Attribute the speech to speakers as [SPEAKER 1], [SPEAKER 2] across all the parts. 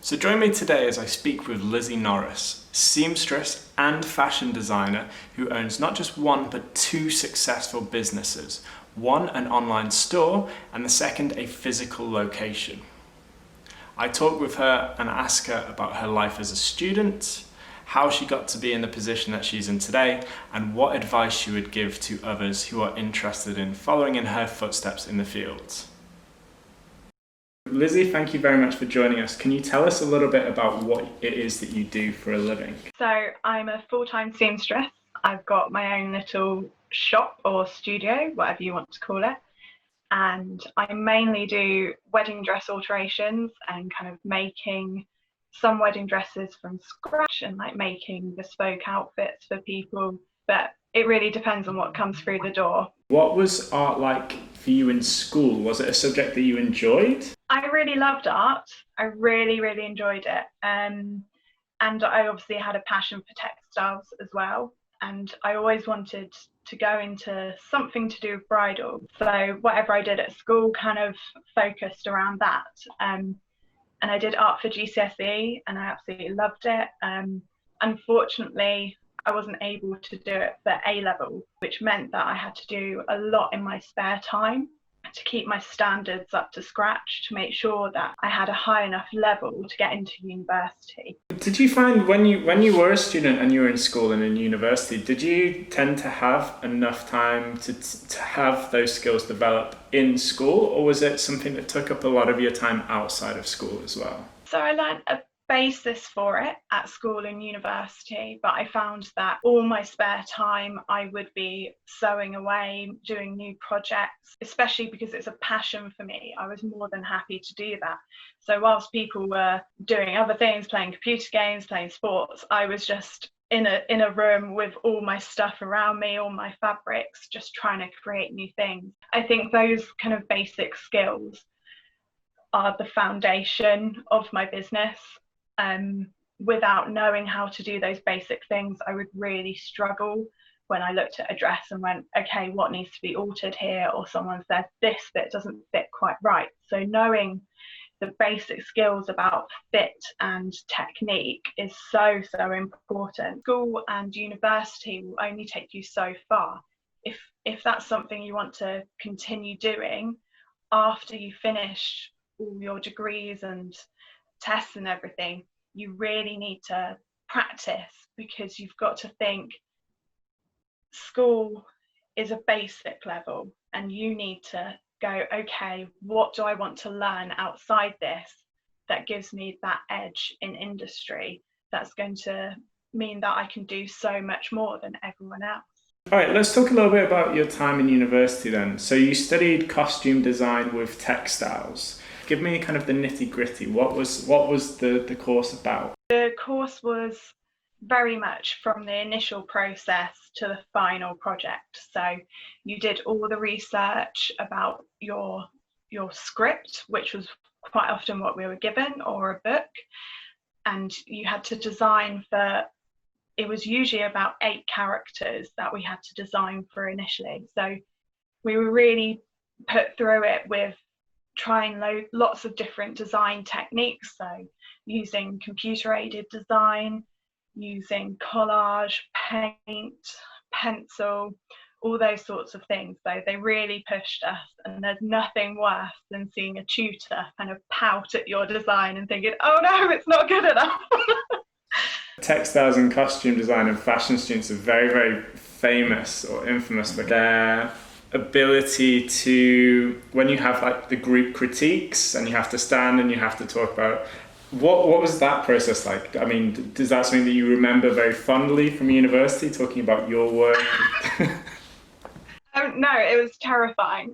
[SPEAKER 1] So join me today as I speak with Lizzie Norris, seamstress and fashion designer who owns not just one but two successful businesses. One an online store and the second a physical location. I talk with her and ask her about her life as a student, how she got to be in the position that she's in today, and what advice she would give to others who are interested in following in her footsteps in the field. Lizzie, thank you very much for joining us. Can you tell us a little bit about what it is that you do for a living?
[SPEAKER 2] So I'm a full-time seamstress. I've got my own little shop or studio, whatever you want to call it. And I mainly do wedding dress alterations and kind of making some wedding dresses from scratch and like making bespoke outfits for people. But it really depends on what comes through the door.
[SPEAKER 1] What was art like for you in school? Was it a subject that you enjoyed?
[SPEAKER 2] I really loved art. I really enjoyed it. And I obviously had a passion for textiles as well. And I always wanted to go into something to do with bridal. So whatever I did at school kind of focused around that. And I did art for GCSE and I absolutely loved it. Unfortunately, I wasn't able to do it for A level, which meant that I had to do a lot in my spare time to keep my standards up to scratch, to make sure that I had a high enough level to get into university.
[SPEAKER 1] Did you find when you were a student and you were in school and in university, did you tend to have enough time to have those skills develop in school, or was it something that took up a lot of your time outside of school as well?
[SPEAKER 2] So I learned a basis for it at school and university, but I found that all my spare time I would be sewing away, doing new projects, especially because it's a passion for me. I was more than happy to do that. So whilst people were doing other things, playing computer games, playing sports, I was just in a room with all my stuff around me, all my fabrics, just trying to create new things. I think those kind of basic skills are the foundation of my business. Without knowing how to do those basic things, I would really struggle when I looked at a dress and went, okay, what needs to be altered here? Or someone said this bit doesn't fit quite right. So knowing the basic skills about fit and technique is so important. School and university will only take you so far. If that's something you want to continue doing after you finish all your degrees and tests and everything, you really need to practice, because you've got to think school is a basic level and you need to go, okay, what do I want to learn outside this that gives me that edge in industry that's going to mean that I can do so much more than everyone else.
[SPEAKER 1] All right, let's talk a little bit about your time in university then. So you studied costume design with textiles. Give me kind of the nitty gritty. What was the course about?
[SPEAKER 2] The course was very much from the initial process to the final project. So you did all the research about your script, which was quite often what we were given, or a book, and you had to design for, it was usually about 8 characters that we had to design for initially. So we were really put through it with trying lots of different design techniques. So using computer aided design, using collage, paint, pencil, all those sorts of things. So they really pushed us, and there's nothing worse than seeing a tutor kind of pout at your design and thinking, oh no, it's not good enough.
[SPEAKER 1] Textiles and costume design and fashion students are very famous or infamous for their ability to, when you have like the group critiques and you have to stand and you have to talk about what was that process like? I mean, is that something that you remember very fondly from university, talking about your work?
[SPEAKER 2] No, it was terrifying.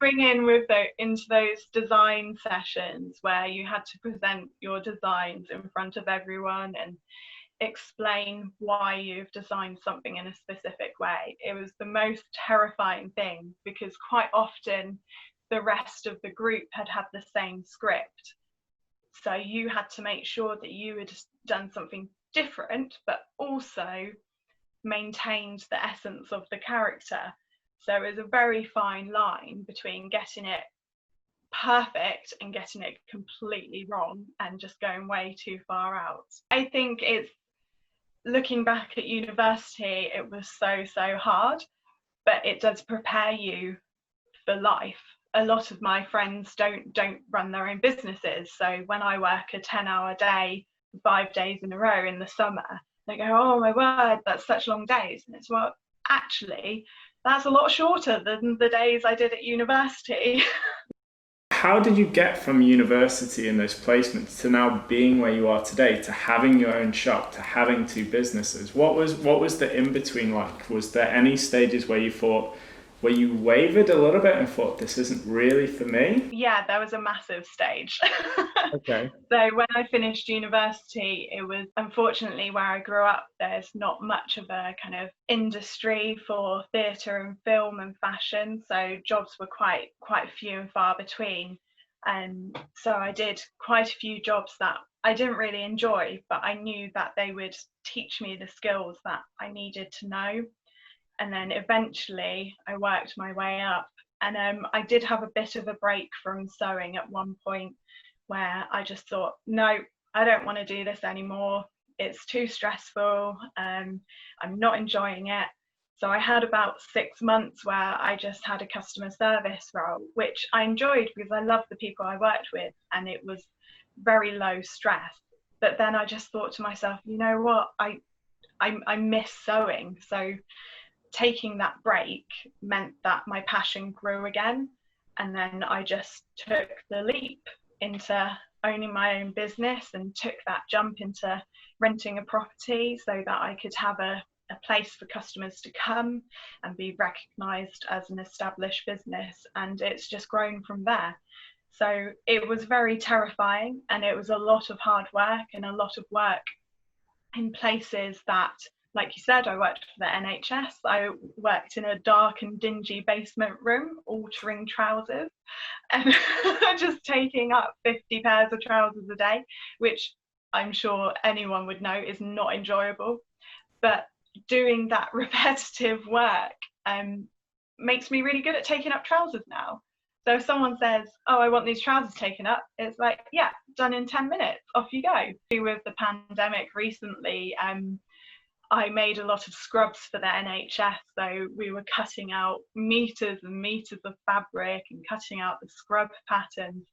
[SPEAKER 2] Going in into those design sessions where you had to present your designs in front of everyone and explain why you've designed something in a specific way. It was the most terrifying thing, because quite often the rest of the group had the same script. So you had to make sure that you had done something different, but also maintained the essence of the character. So it was a very fine line between getting it perfect and getting it completely wrong and just going way too far out. I think it's, looking back at university, it was so hard, but it does prepare you for life. A lot of my friends don't run their own businesses, so when I work a 10-hour day 5 days in a row in the summer, they go, oh my word, that's such long days. And it's, well, actually that's a lot shorter than the days I did at university.
[SPEAKER 1] How did you get from university and those placements to now being where you are today, to having your own shop, to having two businesses? What was the in-between like? Was there any stages where you thought, where you wavered a little bit and thought, this isn't really for me?
[SPEAKER 2] Yeah, there was a massive stage.
[SPEAKER 1] Okay.
[SPEAKER 2] So when I finished university, it was, unfortunately, where I grew up, there's not much of a kind of industry for theatre and film and fashion. So jobs were quite few and far between. And so I did quite a few jobs that I didn't really enjoy, but I knew that they would teach me the skills that I needed to know. And then eventually I worked my way up. And I did have a bit of a break from sewing at one point, where I just thought, no, I don't want to do this anymore. It's too stressful. I'm not enjoying it. So I had about 6 months where I just had a customer service role, which I enjoyed because I loved the people I worked with and it was very low stress. But then I just thought to myself, you know what, I miss sewing. So taking that break meant that my passion grew again. And then I just took the leap into owning my own business and took that jump into renting a property so that I could have a place for customers to come and be recognised as an established business. And it's just grown from there. So it was very terrifying and it was a lot of hard work and a lot of work in places that, like you said, I worked for the NHS. I worked in a dark and dingy basement room, altering trousers and just taking up 50 pairs of trousers a day, which I'm sure anyone would know is not enjoyable. But doing that repetitive work makes me really good at taking up trousers now. So if someone says, oh, I want these trousers taken up, it's like, yeah, done in 10 minutes, off you go. With the pandemic recently, I made a lot of scrubs for the NHS, so we were cutting out meters and meters of fabric and cutting out the scrub patterns.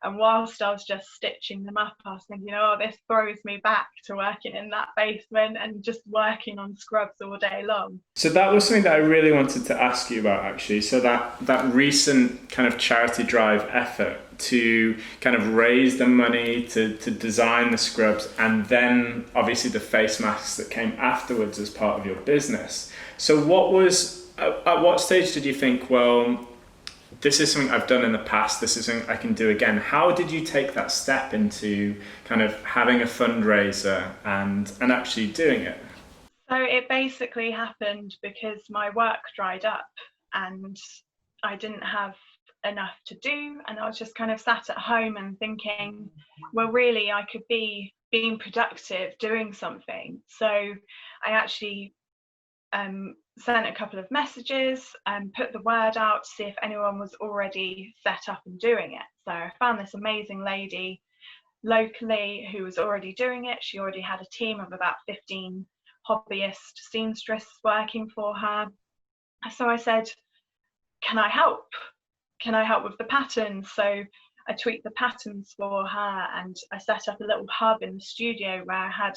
[SPEAKER 2] And whilst I was just stitching them up, I was thinking, oh, this throws me back to working in that basement and just working on scrubs all day long.
[SPEAKER 1] So that was something that I really wanted to ask you about, actually. So that recent kind of charity drive effort to kind of raise the money to design the scrubs, and then obviously the face masks that came afterwards as part of your business. So at what stage did you think, well, this is something I've done in the past, this is something I can do again? How did you take that step into kind of having a fundraiser and actually doing it?
[SPEAKER 2] So it basically happened because my work dried up and I didn't have enough to do, and I was just kind of sat at home and thinking, well, really I could be being productive doing something. So I actually sent a couple of messages and put the word out to see if anyone was already set up and doing it. So I found this amazing lady locally who was already doing it. She already had a team of about 15 hobbyist seamstresses working for her. So I said, can I help? Can I help with the patterns? So I tweaked the patterns for her and I set up a little hub in the studio where I had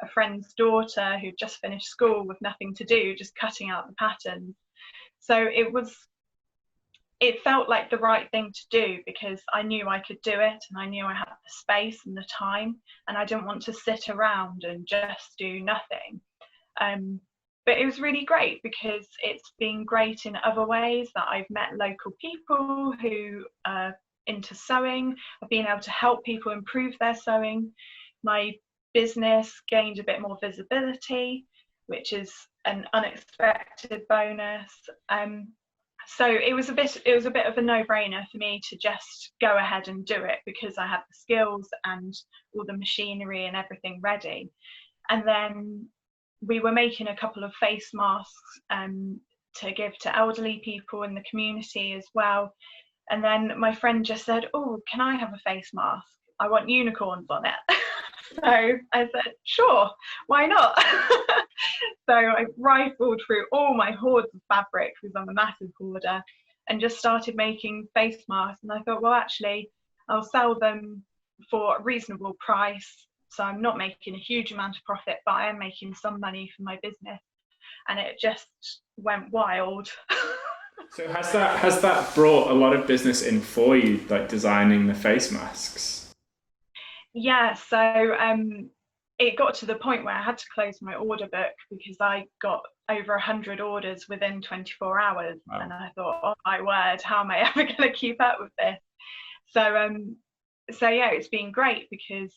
[SPEAKER 2] a friend's daughter who'd just finished school with nothing to do, just cutting out the patterns. So it felt like the right thing to do because I knew I could do it and I knew I had the space and the time and I didn't want to sit around and just do nothing. But it was really great because it's been great in other ways that I've met local people who are into sewing. I've been able to help people improve their sewing. My business gained a bit more visibility, which is an unexpected bonus. So it was a bit of a no-brainer for me to just go ahead and do it because I had the skills and all the machinery and everything ready. And then we were making a couple of face masks to give to elderly people in the community as well. And then my friend just said, oh, can I have a face mask? I want unicorns on it. So I said, sure, why not? So I rifled through all my hordes of fabric, because I'm a massive hoarder, and just started making face masks. And I thought, well, actually, I'll sell them for a reasonable price. So I'm not making a huge amount of profit, but I am making some money for my business. And it just went wild.
[SPEAKER 1] So has that brought a lot of business in for you, like designing the face masks?
[SPEAKER 2] Yeah, so it got to the point where I had to close my order book because I got over 100 orders within 24 hours.
[SPEAKER 1] Wow.
[SPEAKER 2] And I thought, oh my word, how am I ever going to keep up with this? So yeah, it's been great because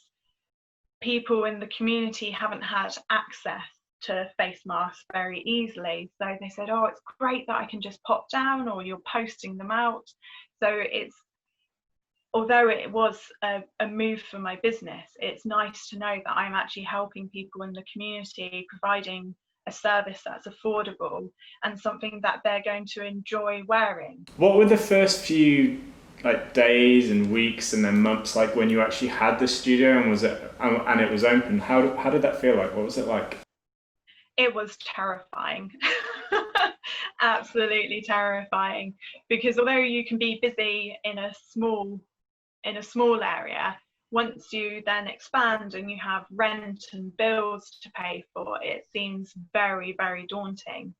[SPEAKER 2] people in the community haven't had access to face masks very easily. So they said, oh, it's great that I can just pop down, or you're posting them out. So it's, although it was a move for my business, it's nice to know that I'm actually helping people in the community, providing a service that's affordable and something that they're going to enjoy wearing.
[SPEAKER 1] What were the first few like days and weeks and then months like when you actually had the studio and it was open? How did that feel like? What was it like?
[SPEAKER 2] It was terrifying. Absolutely terrifying, because although you can be busy in a small area, once you then expand and you have rent and bills to pay for, it seems very, very daunting.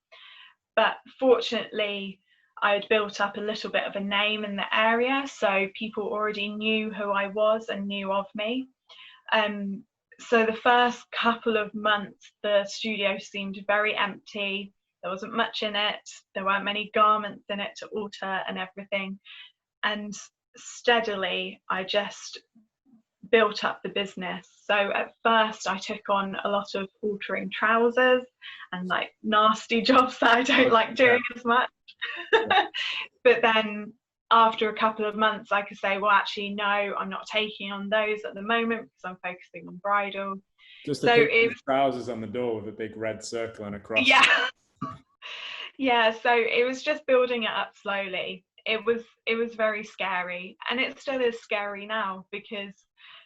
[SPEAKER 2] But fortunately, I had built up a little bit of a name in the area, so people already knew who I was and knew of me. So the first couple of months, the studio seemed very empty. There wasn't much in it. There weren't many garments in it to alter and everything. And steadily, I just built up the business. So at first, I took on a lot of altering trousers and like nasty jobs that I don't like doing as much. But then after a couple of months, I could say, well, actually, no, I'm not taking on those at the moment because I'm focusing on bridal.
[SPEAKER 3] Just so it was trousers on the door with a big red circle and a cross.
[SPEAKER 2] Yeah. Yeah, so it was just building it up slowly. It was very scary, and it still is scary now because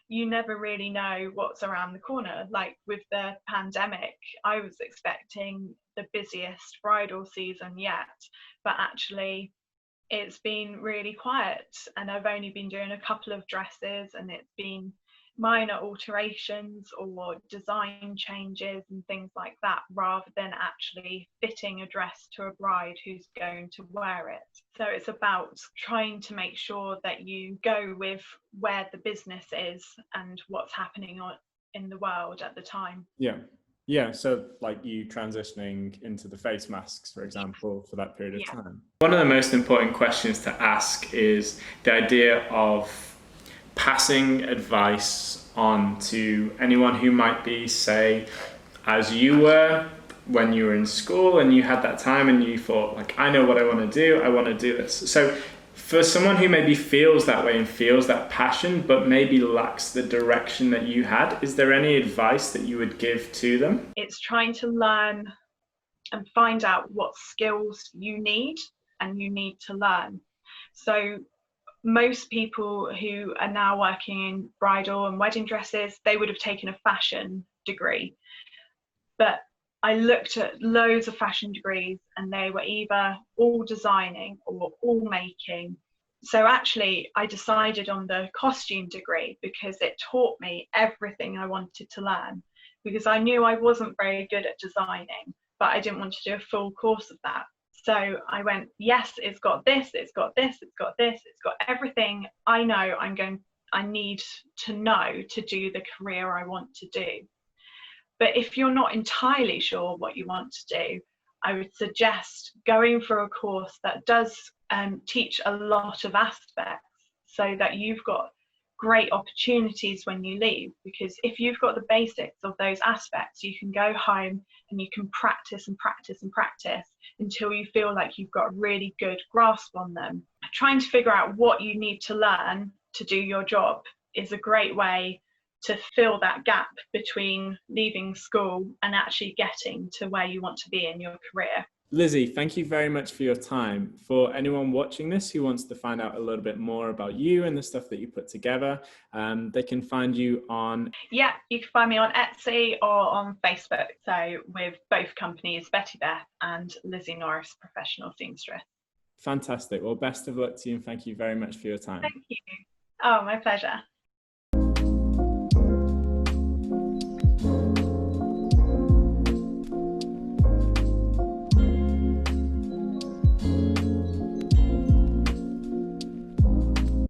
[SPEAKER 2] you never really know what's around the corner. Like with the pandemic, I was expecting the busiest bridal season yet, but actually it's been really quiet, and I've only been doing a couple of dresses, and it's been minor alterations or design changes and things like that, rather than actually fitting a dress to a bride who's going to wear it. So it's about trying to make sure that you go with where the business is and what's happening in the world at the time.
[SPEAKER 3] Yeah, so like you transitioning into the face masks, for example, for that period of time.
[SPEAKER 1] One of the most important questions to ask is the idea of passing advice on to anyone who might be, say, as you were when you were in school and you had that time and you thought, like, I know what I want to do, I want to do this. So for someone who maybe feels that way and feels that passion, but maybe lacks the direction that you had, is there any advice that you would give to them?
[SPEAKER 2] It's trying to learn and find out what skills you need and you need to learn. So most people who are now working in bridal and wedding dresses, they would have taken a fashion degree. But I looked at loads of fashion degrees and they were either all designing or all making. So actually, I decided on the costume degree because it taught me everything I wanted to learn, because I knew I wasn't very good at designing, but I didn't want to do a full course of that. So I went, yes, it's got this, it's got this, it's got this, it's got everything I know I need to know to do the career I want to do. But if you're not entirely sure what you want to do, I would suggest going for a course that does teach a lot of aspects, so that you've got great opportunities when you leave. Because if you've got the basics of those aspects, you can go home and you can practice and practice and practice until you feel like you've got a really good grasp on them. Trying to figure out what you need to learn to do your job is a great way to fill that gap between leaving school and actually getting to where you want to be in your career.
[SPEAKER 3] Lizzie, thank you very much for your time. For anyone watching this who wants to find out a little bit more about you and the stuff that you put together, they can find you on...
[SPEAKER 2] Yeah, you can find me on Etsy or on Facebook. So with both companies, Betty Beth and Lizzie Norris, Professional Seamstress.
[SPEAKER 3] Fantastic. Well, best of luck to you and thank you very much for your time.
[SPEAKER 2] Thank you. Oh, my pleasure.